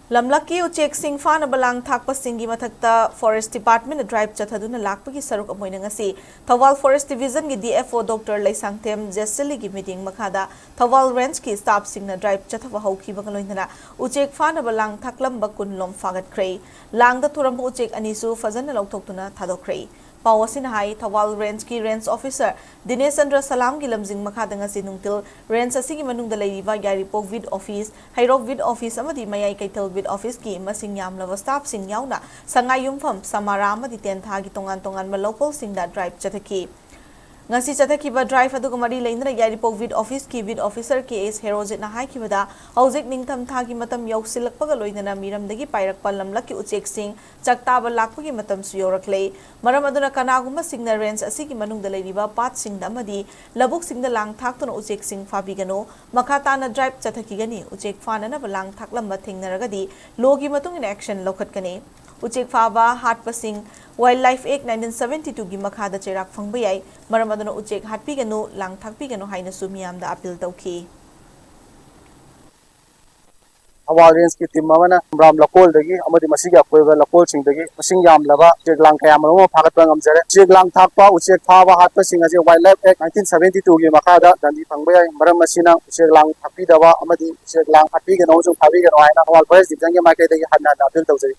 Lamlaki Uchek Sing Fan Balang Thakpa Singi Matakta Forest Department drive Chathaduna Lakpaki Saruk Amoinangasi, Thoubal Forest Division gi DFO Dr. Laisangtem Jeseli gi meeting Makada, Thoubal Ranch ki staff sing na drive Chathava Hoki Bangaloinana, Uchek Fan Balang Thaklamba Kunlom Fagatkhre, Lang the Turam Uchek Anisu Fazan Loktokuna Thaklamba. Pawasin hai Thoubal Range ki Range Officer Dinesh Chandra Salam ki lamjing makada nga sinungtil Range asigi manung dalaiba Yaripok Vid Office Hairok Vid Office amadi Mayay Kaital Vid Office ki masing yamlava staff sing yauna sangayumpham Samara amadi tentha gi tongan ma local sing da drive chathaki ngasi chathaki drive adu mari leindra Yaripok Vid Office ki Vid Officer KS Herojit na hai ki bada hojik ningtham tha gi matam yausilakpaga loinana miramdagi pairakpa lamlaki Uchek Sing chakta ba lakpagi matam su yoraklei maram aduna kanaguma singna range asigi manungda leiriba pat singda amadi labuk singda lang thaktuna Uchek Sing fabigano makata na drive chathakigani Uchek fanana ba lang thaklamba thingnaragadi logi matung in action lokhatkani Uchek Faba Hatpasing Wildlife Act 1972 gi makhada cherak phangbayai maram aduna Uchek hatpigano lang thakpigano haina sumiyamda appeal tawki Thoubal Range की team मामना Bram लकोल दगी अमदी मसीगा कोइबा लकोल सिंग दगी मसिंग याम लबा check लांग कया मनो फागत ngam check लांग थाकपा उचेक फाबा हातपा सिंग अजे wildlife act 1972 की मखादा दंदी फंगबया मरम मसिना उचेक लांग थापी दबा अमदी उचेक लांग happy गनो जो फाबी गनो आइना Thoubal Forest डिवीजन के माके दगी हन्ना अपील तौजरी